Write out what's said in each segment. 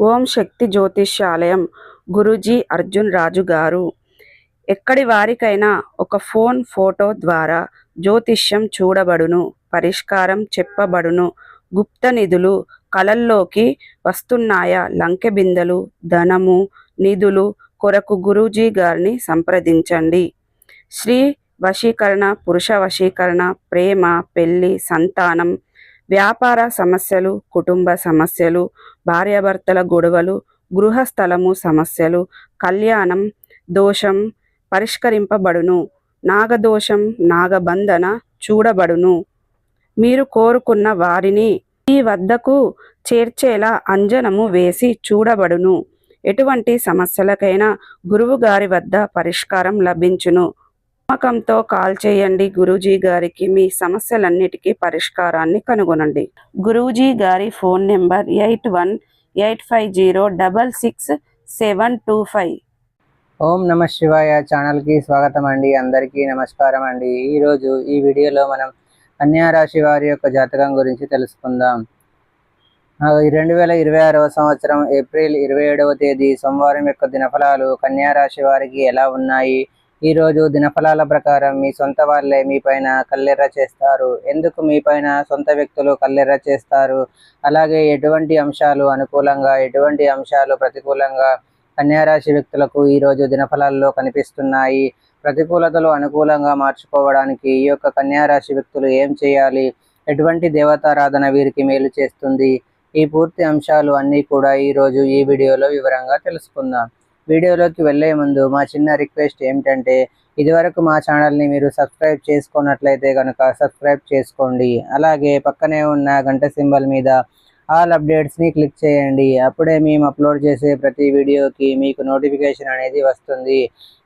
ఓం శక్తి జ్యోతిష్యాలయం గురూజీ అర్జున్ రాజు గారు. ఎక్కడి వారికైనా ఒక ఫోటో ద్వారా జ్యోతిష్యం చూడబడును, పరిష్కారం చెప్పబడును. గుప్త నిధులు కలల్లోకి వస్తున్నాయా? లంకె బిందెలు, ధనము, నిధులు కొరకు గురూజీ గారిని సంప్రదించండి. స్త్రీ వశీకరణ, పురుష వశీకరణ, ప్రేమ, పెళ్లి, సంతానం, వ్యాపార సమస్యలు, కుటుంబ సమస్యలు, భార్యాభర్తల గొడవలు, గృహస్థలము సమస్యలు, కళ్యాణం దోషం పరిష్కరింపబడును. నాగదోషం, నాగబంధన చూడబడును. మీరు కోరుకున్న వారిని మీ వద్దకు చేర్చేలా అంజనము వేసి చూడబడును. ఎటువంటి సమస్యలకైనా గురువు గారి వద్ద పరిష్కారం లభించును. నమ్మకంతో కాల్ చేయండి. గురూజీ గారికి మీ సమస్యలన్నిటికీ పరిష్కారాన్ని కనుగొనండి. గురూజీ గారి ఫోన్ నెంబర్ 8185066725. ఓం నమ శివాయ ఛానల్కి స్వాగతం అండి. అందరికీ నమస్కారం అండి. ఈరోజు ఈ వీడియోలో మనం కన్యా రాశి వారి యొక్క జాతకం గురించి తెలుసుకుందాం. 2026వ సంవత్సరం ఏప్రిల్ 27వ తేదీ సోమవారం యొక్క దినఫలాలు కన్యా రాశి వారికి ఎలా ఉన్నాయి? ఈరోజు దినఫలాల ప్రకారం మీ సొంత వాళ్ళే మీ పైన కల్లెర్ర చేస్తారు. ఎందుకు మీ పైన సొంత వ్యక్తులు కల్లెర్ర చేస్తారు? అలాగే ఎటువంటి అంశాలు అనుకూలంగా, ఎటువంటి అంశాలు ప్రతికూలంగా కన్యా రాశి వ్యక్తులకు ఈరోజు దినఫలాల్లో కనిపిస్తున్నాయి? ప్రతికూలతలు అనుకూలంగా మార్చుకోవడానికి ఈ యొక్క కన్యా రాశి వ్యక్తులు ఏం చేయాలి? ఎటువంటి దేవతారాధన వీరికి మేలు చేస్తుంది? ఈ పూర్తి అంశాలు అన్నీ కూడా ఈరోజు ఈ వీడియోలో వివరంగా తెలుసుకుందాం. వీడియోలోకి వెళ్ళే ముందు మా చిన్న రిక్వెస్ట్ ఏమిటంటే, ఇదివరకు మా ఛానల్ని మీరు సబ్స్క్రైబ్ చేసుకున్నట్లయితే కనుక సబ్స్క్రైబ్ చేసుకోండి. అలాగే పక్కనే ఉన్న గంట సింబల్ మీద ఆల్ అప్డేట్స్ని క్లిక్ చేయండి. అప్పుడే మేము అప్లోడ్ చేసే ప్రతి వీడియోకి మీకు నోటిఫికేషన్ అనేది వస్తుంది.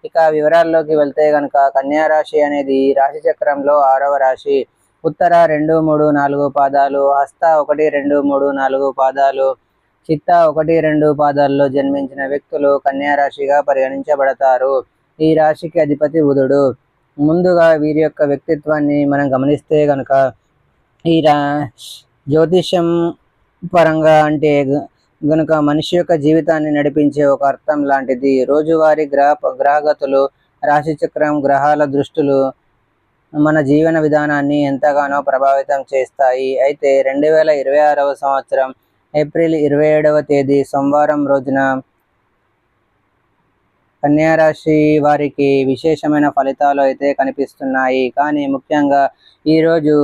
ఇక వివరాల్లోకి వెళ్తే కనుక కన్యా రాశి అనేది రాశి చక్రంలో 6వ రాశి. ఉత్తర 2, 3, 4 పాదాలు, హస్త 1, 2, 3, 4 పాదాలు, చిత్త 1, 2 పాదాల్లో జన్మించిన వ్యక్తులు కన్యా రాశిగా పరిగణించబడతారు. ఈ రాశికి అధిపతి బుధుడు. ముందుగా వీరి యొక్క వ్యక్తిత్వాన్ని మనం గమనిస్తే కనుక ఈ జ్యోతిష్యం పరంగా అంటే గనుక మనిషి యొక్క జీవితాన్ని నడిపించే ఒక అర్థం లాంటిది. రోజువారీ గ్రహగతులు, రాశిచక్రం, గ్రహాల దృష్టులు మన జీవన విధానాన్ని ఎంతగానో ప్రభావితం చేస్తాయి. అయితే 2026వ సంవత్సరం ఏప్రిల్ 27వ తేదీ సోమవారం రోజున కన్యా రాశి వారికి విశేషమైన ఫలితాలు అయితే కనిపిస్తున్నాయి. కానీ ముఖ్యంగా ఈరోజు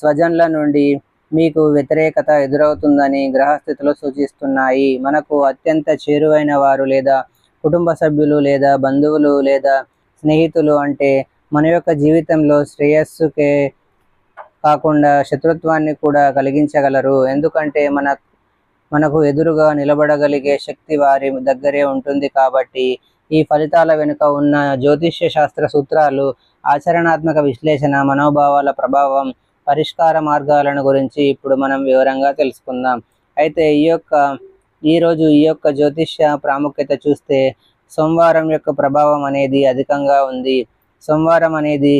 స్వజనుల నుండి మీకు వ్యతిరేకత ఎదురవుతుందని గ్రహస్థితులు సూచిస్తున్నాయి. మనకు అత్యంత చేరువైన వారు లేదా కుటుంబ సభ్యులు లేదా బంధువులు లేదా స్నేహితులు అంటే మన యొక్క జీవితంలో శ్రేయస్సుకే కాకుండా శత్రుత్వాన్ని కూడా కలిగించగలరు. ఎందుకంటే మనకు ఎదురుగా నిలబడగలిగే శక్తి వారి దగ్గరే ఉంటుంది. కాబట్టి ఈ ఫలితాల వెనుక ఉన్న జ్యోతిష్య శాస్త్ర సూత్రాలు, ఆచరణాత్మక విశ్లేషణ, మనోభావాల ప్రభావం, పరిష్కార మార్గాలను గురించి ఇప్పుడు మనం వివరంగా తెలుసుకుందాం. అయితే ఈరోజు ఈ యొక్క జ్యోతిష్య ప్రాముఖ్యత చూస్తే సోమవారం యొక్క ప్రభావం అనేది అధికంగా ఉంది. సోమవారం అనేది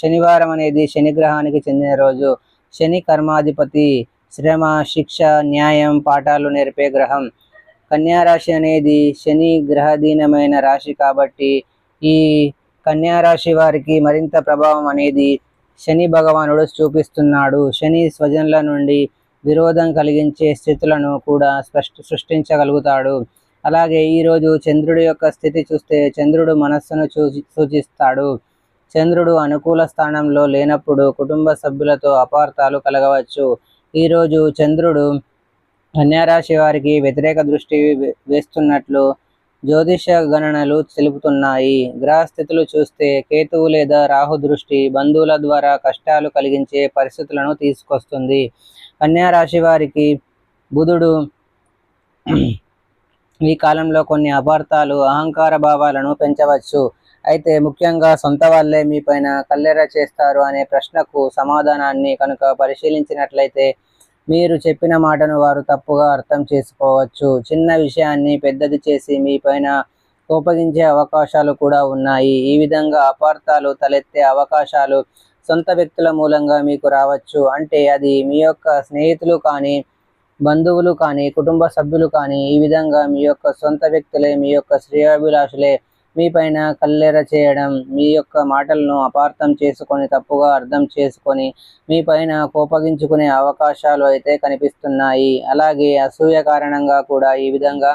శనివారం అనేది శనిగ్రహానికి చెందిన రోజు. శని కర్మాధిపతి, శ్రమ, శిక్ష, న్యాయం, పాఠాలు నేర్పే గ్రహం. కన్యా రాశి అనేది శని గ్రహధీనమైన రాశి కాబట్టి ఈ కన్యా రాశి వారికి మరింత ప్రభావం అనేది శని భగవానుడు చూపిస్తున్నాడు. శని స్వజనుల నుండి విరోధం కలిగించే స్థితులను కూడా సృష్టించగలుగుతాడు. అలాగే ఈరోజు చంద్రుడి యొక్క స్థితి చూస్తే చంద్రుడు మనస్సును సూచిస్తాడు. చంద్రుడు అనుకూల స్థానంలో లేనప్పుడు కుటుంబ సభ్యులతో అపార్థాలు కలగవచ్చు. ఈరోజు చంద్రుడు కన్యా రాశి వారికి వ్యతిరేక దృష్టి వేస్తున్నట్లు జ్యోతిష గణనలు తెలుపుతున్నాయి. గ్రహస్థితులు చూస్తే కేతువు లేదా రాహు దృష్టి బంధువుల ద్వారా కష్టాలు కలిగించే పరిస్థితులను తీసుకొస్తుంది. కన్యా రాశి వారికి బుధుడు ఈ కాలంలో కొన్ని అపార్థాలు, అహంకార భావాలను పెంచవచ్చు. అయితే ముఖ్యంగా సొంత వాళ్ళే మీ పైన కల్లెర్ర చేస్తారు అనే ప్రశ్నకు సమాధానాన్ని కనుక పరిశీలించినట్లయితే మీరు చెప్పిన మాటను వారు తప్పుగా అర్థం చేసుకోవచ్చు. చిన్న విషయాన్ని పెద్దది చేసి మీ పైన కోపగించే అవకాశాలు కూడా ఉన్నాయి. ఈ విధంగా అపార్థాలు తలెత్తే అవకాశాలు సొంత వ్యక్తుల మూలంగా మీకు రావచ్చు. అంటే అది మీ యొక్క స్నేహితులు కానీ, బంధువులు కానీ, కుటుంబ సభ్యులు కానీ, ఈ విధంగా మీ యొక్క సొంత వ్యక్తులే, మీ యొక్క శ్రేయోభిలాషులే మీ పైన కల్లెర చేయడం, మీ యొక్క మాటలను అపార్థం చేసుకొని, తప్పుగా అర్థం చేసుకొని మీ పైన కోపగించుకునే అవకాశాలు అయితే కనిపిస్తున్నాయి. అలాగే అసూయ కారణంగా కూడా ఈ విధంగా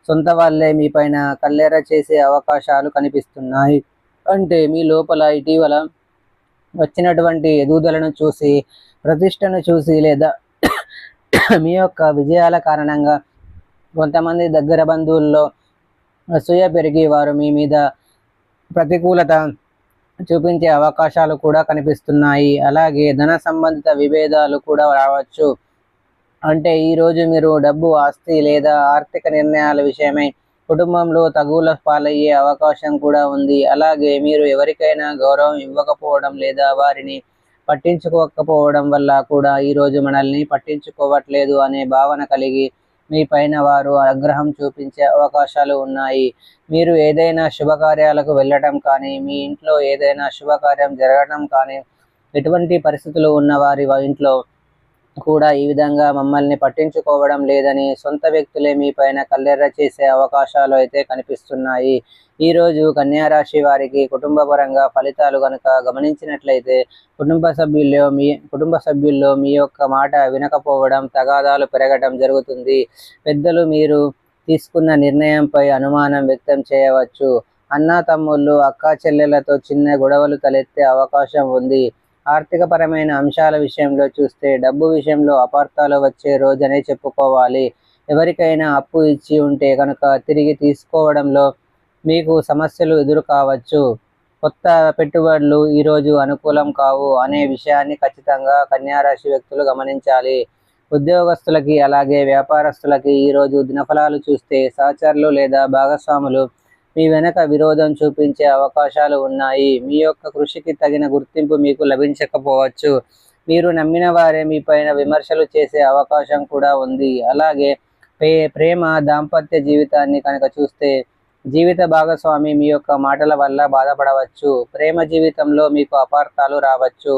సొంత వాళ్ళే మీ పైన కల్లెర చేసే అవకాశాలు కనిపిస్తున్నాయి. అంటే మీ లోపల ఇటీవల వచ్చినటువంటి ఎదుగుదలను చూసి, ప్రతిష్టను చూసి, లేదా మీ యొక్క విజయాల కారణంగా కొంతమంది దగ్గర బంధువుల్లో అసూయ పెరిగి వారు మీ మీద ప్రతికూలత చూపించే అవకాశాలు కూడా కనిపిస్తున్నాయి. అలాగే ధన సంబంధిత విభేదాలు కూడా రావచ్చు. అంటే ఈరోజు మీరు డబ్బు, ఆస్తి లేదా ఆర్థిక నిర్ణయాల విషయమై కుటుంబంలో తగువుల పాలయ్యే అవకాశం కూడా ఉంది. అలాగే మీరు ఎవరికైనా గౌరవం ఇవ్వకపోవడం లేదా వారిని పట్టించుకోకపోవడం వల్ల కూడా ఈరోజు మనల్ని పట్టించుకోవట్లేదు అనే భావన కలిగి మీ పైన వారు ఆగ్రహం చూపించే అవకాశాలు ఉన్నాయి. మీరు ఏదైనా శుభకార్యాలకు వెళ్ళటం కానీ, మీ ఇంట్లో ఏదైనా శుభకార్యం జరగడం కానీ, ఎటువంటి పరిస్థితులు ఉన్న వారి ఇంట్లో కూడా ఈ విధంగా మమ్మల్ని పట్టించుకోవడం లేదని సొంత వ్యక్తులే మీ పైన కల్లెర్ర చేసే అవకాశాలు అయితే కనిపిస్తున్నాయి. ఈరోజు కన్యా రాశి వారికి కుటుంబపరంగా ఫలితాలు కనుక గమనించినట్లయితే కుటుంబ సభ్యుల్లో మీ యొక్క మాట వినకపోవడం, తగాదాలు పెరగడం జరుగుతుంది. పెద్దలు మీరు తీసుకున్న నిర్ణయంపై అనుమానం వ్యక్తం చేయవచ్చు. అన్నా తమ్ముళ్ళు, అక్కా చెల్లెళ్లతో చిన్న గొడవలు తలెత్తే అవకాశం ఉంది. ఆర్థికపరమైన అంశాల విషయంలో చూస్తే డబ్బు విషయంలో అపార్థాలు వచ్చే రోజనే చెప్పుకోవాలి. ఎవరికైనా అప్పు ఇచ్చి ఉంటే కనుక తిరిగి తీసుకోవడంలో మీకు సమస్యలు ఎదురు కావచ్చు. కొత్త పెట్టుబడులు ఈరోజు అనుకూలం కావు అనే విషయాన్ని ఖచ్చితంగా కన్యా రాశి వ్యక్తులు గమనించాలి. ఉద్యోగస్తులకి అలాగే వ్యాపారస్తులకి ఈరోజు దినఫలాలు చూస్తే సహచరులు లేదా భాగస్వాములు మీ వెనక విరోధం చూపించే అవకాశాలు ఉన్నాయి. మీ యొక్క కృషికి తగిన గుర్తింపు మీకు లభించకపోవచ్చు. మీరు నమ్మిన వారే మీ పైన విమర్శలు చేసే అవకాశం కూడా ఉంది. అలాగే ప్రేమ, దాంపత్య జీవితాన్ని కనుక చూస్తే జీవిత భాగస్వామి మీ యొక్క మాటల వల్ల బాధపడవచ్చు. ప్రేమ జీవితంలో మీకు అపార్థాలు రావచ్చు.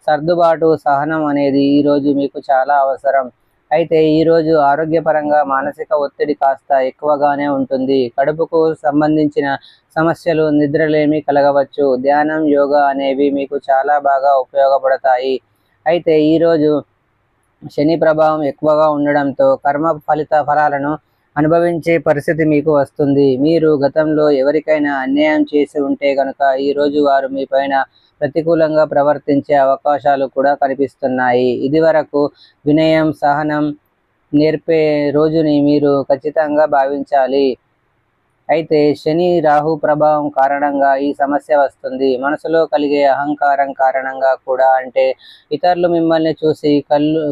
సర్దుబాటు, సహనం అనేది ఈరోజు మీకు చాలా అవసరం. అయితే ఈరోజు ఆరోగ్యపరంగా మానసిక ఒత్తిడి కాస్త ఎక్కువగానే ఉంటుంది. కడుపుకు సంబంధించిన సమస్యలు, నిద్రలేమి కలగవచ్చు. ధ్యానం, యోగా అనేవి మీకు చాలా బాగా ఉపయోగపడతాయి. అయితే ఈరోజు శని ప్రభావం ఎక్కువగా ఉండడంతో కర్మ ఫలాలను అనుభవించే పరిస్థితి మీకు వస్తుంది. మీరు గతంలో ఎవరికైనా అన్యాయం చేసి ఉంటే కనుక ఈరోజు వారు మీ పైన ప్రతికూలంగా ప్రవర్తించే అవకాశాలు కూడా కనిపిస్తున్నాయి. ఇదివరకు వినయం, సహనం నేర్పే రోజుని మీరు ఖచ్చితంగా భావించాలి. అయితే శని, రాహు ప్రభావం కారణంగా ఈ సమస్య వస్తుంది. మనసులో కలిగే అహంకారం కారణంగా కూడా, అంటే ఇతరులు మిమ్మల్ని చూసి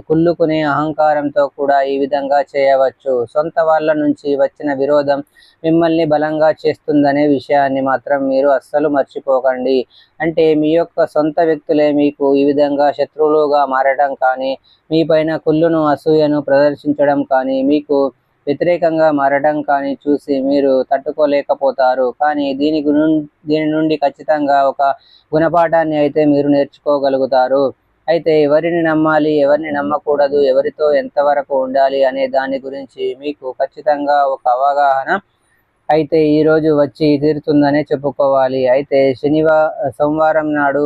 కుళ్ళుకునే అహంకారంతో కూడా ఈ విధంగా చేయవచ్చు. సొంత వాళ్ళ నుంచి వచ్చిన విరోధం మిమ్మల్ని బలంగా చేస్తుందనే విషయాన్ని మాత్రం మీరు అస్సలు మర్చిపోకండి. అంటే మీ యొక్క సొంత వ్యక్తులే మీకు ఈ విధంగా శత్రువులుగా మారడం కానీ, మీ పైన కుళ్ళును, అసూయను ప్రదర్శించడం కానీ, మీకు వ్యతిరేకంగా మారడం కానీ చూసి మీరు తట్టుకోలేకపోతారు. కానీ దీని నుండి ఖచ్చితంగా ఒక గుణపాఠాన్ని అయితే మీరు నేర్చుకోగలుగుతారు. అయితే ఎవరిని నమ్మాలి, ఎవరిని నమ్మకూడదు, ఎవరితో ఎంతవరకు ఉండాలి అనే దాని గురించి మీకు ఖచ్చితంగా ఒక అవగాహన అయితే ఈరోజు వచ్చి తీరుతుందనే చెప్పుకోవాలి. అయితే సోమవారం నాడు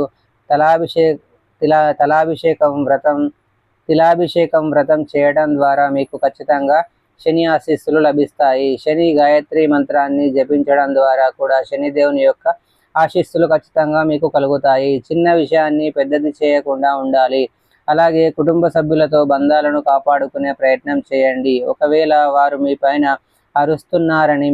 తిలాభిషేకం వ్రతం చేయడం ద్వారా మీకు ఖచ్చితంగా శని ఆశీస్సులు లభిస్తాయి. శని గాయత్రి మంత్రాన్ని జపించడం ద్వారా కూడా శనిదేవుని యొక్క ఆశీస్సులు ఖచ్చితంగా మీకు కలుగుతాయి. చిన్న విషయాన్ని పెద్దది చేయకుండా ఉండాలి. అలాగే కుటుంబ సభ్యులతో బంధాలను కాపాడుకునే ప్రయత్నం చేయండి. ఒకవేళ వారు మీ పైన అరుస్తున్నారని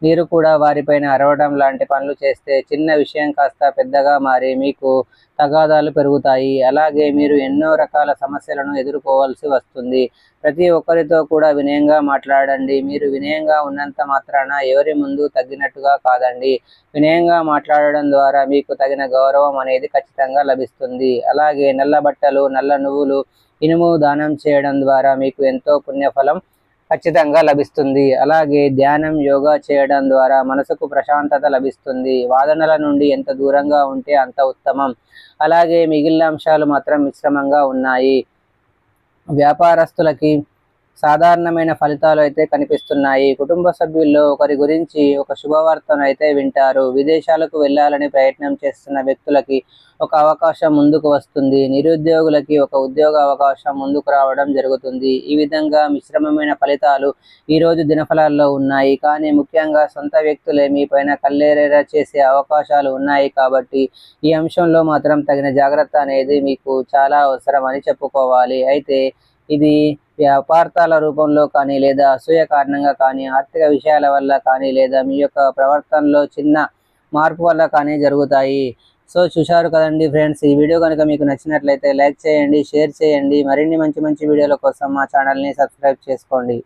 మీరు కూడా వారిపైన అరవడం లాంటి పనులు చేస్తే చిన్న విషయం కాస్త పెద్దగా మారి మీకు తగాదాలు పెరుగుతాయి. అలాగే మీరు ఎన్నో రకాల సమస్యలను ఎదుర్కోవాల్సి వస్తుంది. ప్రతి ఒక్కరితో కూడా వినయంగా మాట్లాడండి. మీరు వినయంగా ఉన్నంత మాత్రాన ఎవరి ముందు తగ్గినట్టుగా కాదండి. వినయంగా మాట్లాడడం ద్వారా మీకు తగిన గౌరవం అనేది ఖచ్చితంగా లభిస్తుంది. అలాగే నల్ల బట్టలు, నల్ల నువ్వులు, ఇనుము దానం చేయడం ద్వారా మీకు ఎంతో పుణ్యఫలం ఖచ్చితంగా లభిస్తుంది. అలాగే ధ్యానం, యోగా చేయడం ద్వారా మనసుకు ప్రశాంతత లభిస్తుంది. వాదనల నుండి ఎంత దూరంగా ఉంటే అంత ఉత్తమం. అలాగే మిగిలిన అంశాలు మాత్రం మిశ్రమంగా ఉన్నాయి. వ్యాపారస్తులకి సాధారణమైన ఫలితాలు అయితే కనిపిస్తున్నాయి. కుటుంబ సభ్యుల్లో ఒకరి గురించి ఒక శుభవార్తను అయితే వింటారు. విదేశాలకు వెళ్ళాలని ప్రయత్నం చేస్తున్న వ్యక్తులకి ఒక అవకాశం ముందుకు వస్తుంది. నిరుద్యోగులకి ఒక ఉద్యోగ అవకాశం ముందుకు రావడం జరుగుతుంది. ఈ విధంగా మిశ్రమమైన ఫలితాలు ఈరోజు దినఫలాల్లో ఉన్నాయి. కానీ ముఖ్యంగా సొంత వ్యక్తులే మీ పైన కళ్ళేరేరా చేసే అవకాశాలు ఉన్నాయి. కాబట్టి ఈ అంశంలో మాత్రం తగిన జాగ్రత్త అనేది మీకు చాలా అవసరం అని చెప్పుకోవాలి. అయితే ఇది వ్యాపారాల రూపంలో కానీ, లేదా అసూయ కారణంగా కానీ, ఆర్థిక విషయాల వల్ల కానీ, లేదా మీ యొక్క ప్రవర్తనలో చిన్న మార్పు వల్ల కానీ జరుగుతాయి. సో చూశారు కదండి ఫ్రెండ్స్, ఈ వీడియో కనుక మీకు నచ్చినట్లయితే లైక్ చేయండి, షేర్ చేయండి. మరిన్ని మంచి మంచి వీడియోల కోసం మా ఛానల్ని సబ్స్క్రైబ్ చేసుకోండి.